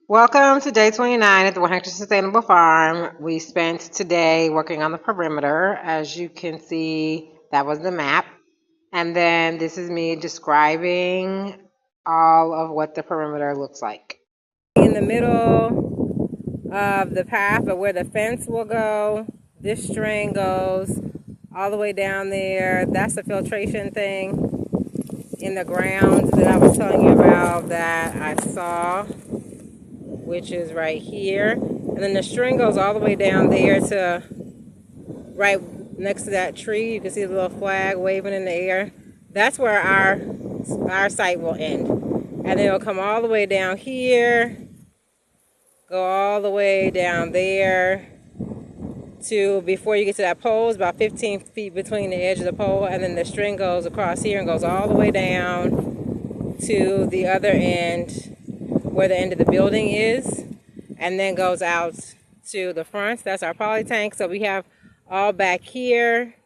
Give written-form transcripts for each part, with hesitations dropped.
Welcome to day 29 at the 100 Sustainable Farm. We spent today working on the perimeter. As you can see, that was the map. And then this is me describing all of what the perimeter looks like. In the middle of the path of where the fence will go, this string goes all the way down there. That's the filtration thing in the ground that I was telling you about that I saw, which is right here. And then the string goes all the way down there to right next to that tree. You can see the little flag waving in the air. That's where our site will end. And then it'll come all the way down here, go all the way down there to before you get to that pole. It's about 15 feet between the edge of the pole, and then the string goes across here and goes all the way down to the other end where the end of the building is, and then goes out to the front. That's our poly tank. So we have all back here,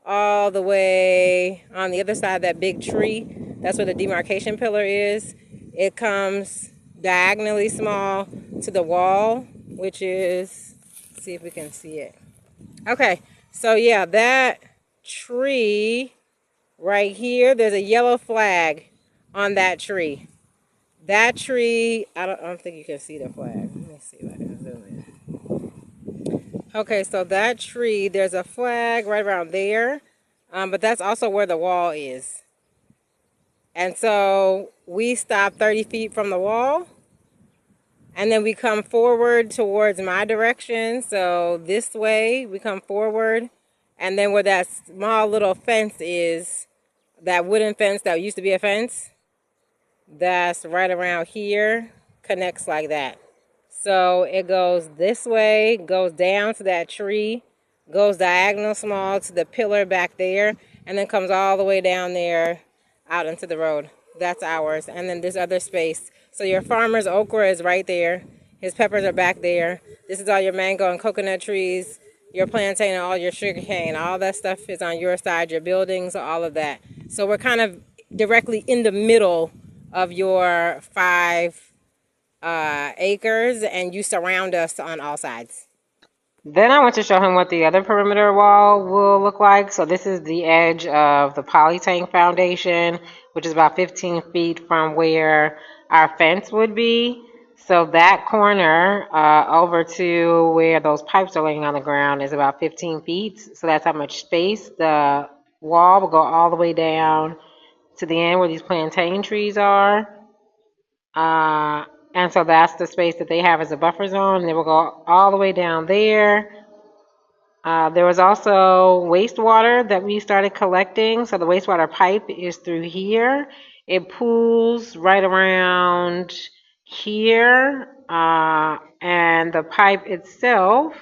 all the way on the other side of that big tree. That's where the demarcation pillar is. It comes diagonally small to the wall, which is, let's see if we can see it. Okay, so yeah, that tree right here, there's a yellow flag on that tree. That tree, I don't think you can see the flag. Let me see if I can zoom in. Okay, so that tree, there's a flag right around there, but that's also where the wall is. And so we stop 30 feet from the wall, and then we come forward towards my direction. So this way, we come forward, and then where that small little fence is, that wooden fence that used to be a fence, that's right around here, connects like that. So it goes this way, goes down to that tree, goes diagonal small to the pillar back there, and then comes all the way down there out into the road. That's ours. And then this other space. So your farmer's okra is right there. His peppers are back there. This is all your mango and coconut trees, your plantain and all your sugar cane. All that stuff is on your side, your buildings, all of that. So we're kind of directly in the middle of your 5 acres, and you surround us on all sides. Then I want to show him what the other perimeter wall will look like. So this is the edge of the polytank foundation, which is about 15 feet from where our fence would be. So that corner over to where those pipes are laying on the ground is about 15 feet. So that's how much space. The wall will go all the way down to the end where these plantain trees are. And so that's the space that they have as a buffer zone. They will go all the way down there. There was also wastewater that we started collecting. So the wastewater pipe is through here. It pools right around here. And the pipe itself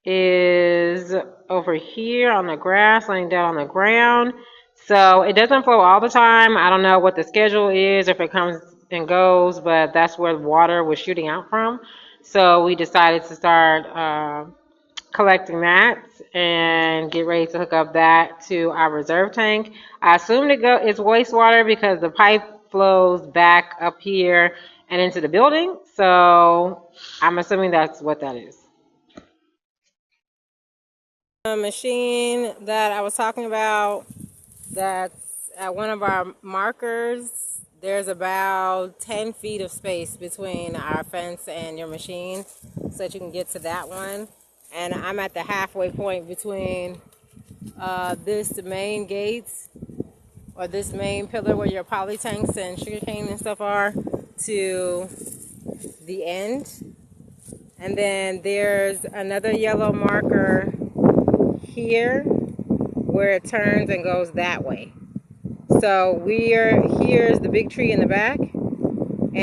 is over here on the grass, laying down on the ground. So it doesn't flow all the time. I don't know what the schedule is, if it comes and goes, but that's where the water was shooting out from. So we decided to start collecting that and get ready to hook up that to our reserve tank. I assumed it's wastewater because the pipe flows back up here and into the building. So I'm assuming that's what that is. The machine that I was talking about, that's at one of our markers. There's about 10 feet of space between our fence and your machine so that you can get to that one. And I'm at the halfway point between this main gate or this main pillar where your poly tanks and sugarcane and stuff are to the end. And then there's another yellow marker here where it turns and goes that way. So here's the big tree in the back, and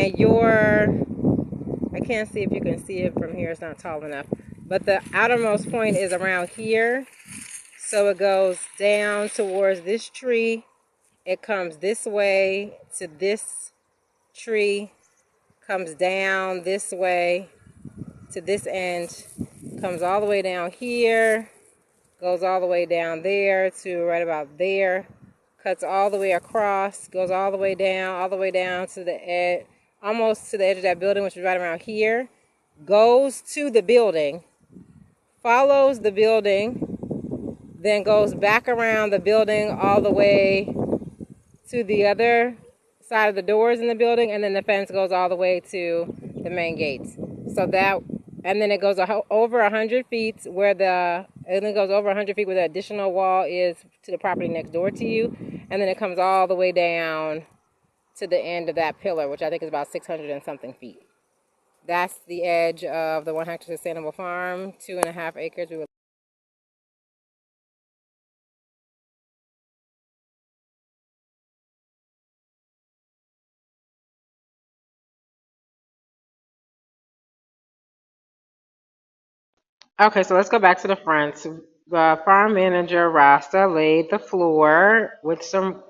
I can't see if you can see it from here, it's not tall enough, but the outermost point is around here. So it goes down towards this tree, it comes this way to this tree, comes down this way to this end, comes all the way down here, goes all the way down there to right about there, cuts all the way across, goes all the way down to the edge, almost to the edge of that building, which is right around here, goes to the building, follows the building, then goes back around the building all the way to the other side of the doors in the building, and then the fence goes all the way to the main gates. So that, and then it goes over 100 feet where the, and then it goes over 100 feet where the additional wall is to the property next door to you, and then it comes all the way down to the end of that pillar, which I think is about 600 and something feet. That's the edge of the 1 hectare sustainable farm, 2.5 acres. We would Okay, so let's go back to the front. The farm manager, Rasta, laid the floor with some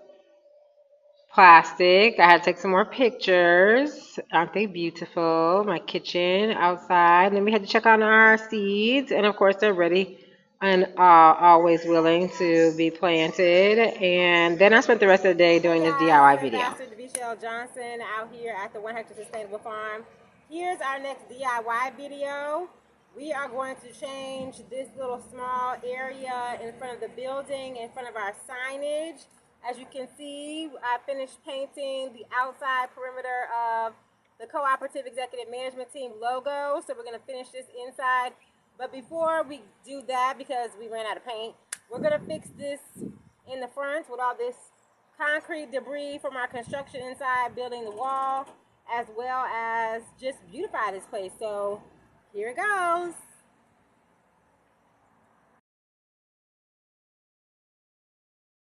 plastic. I had to take some more pictures. Aren't they beautiful? My kitchen outside. And then we had to check on our seeds. And of course, they're ready and always willing to be planted. And then I spent the rest of the day doing this DIY video. Ambassador Devishelle Johnson out here at the 1 hectare sustainable farm. Here's our next DIY video. We are going to change this little small area in front of the building, in front of our signage. As you can see, I finished painting the outside perimeter of the Cooperative Executive Management Team logo. So we're going to finish this inside. But before we do that, because we ran out of paint, we're going to fix this in the front with all this concrete debris from our construction inside, building the wall, as well as just beautify this place. So here it goes.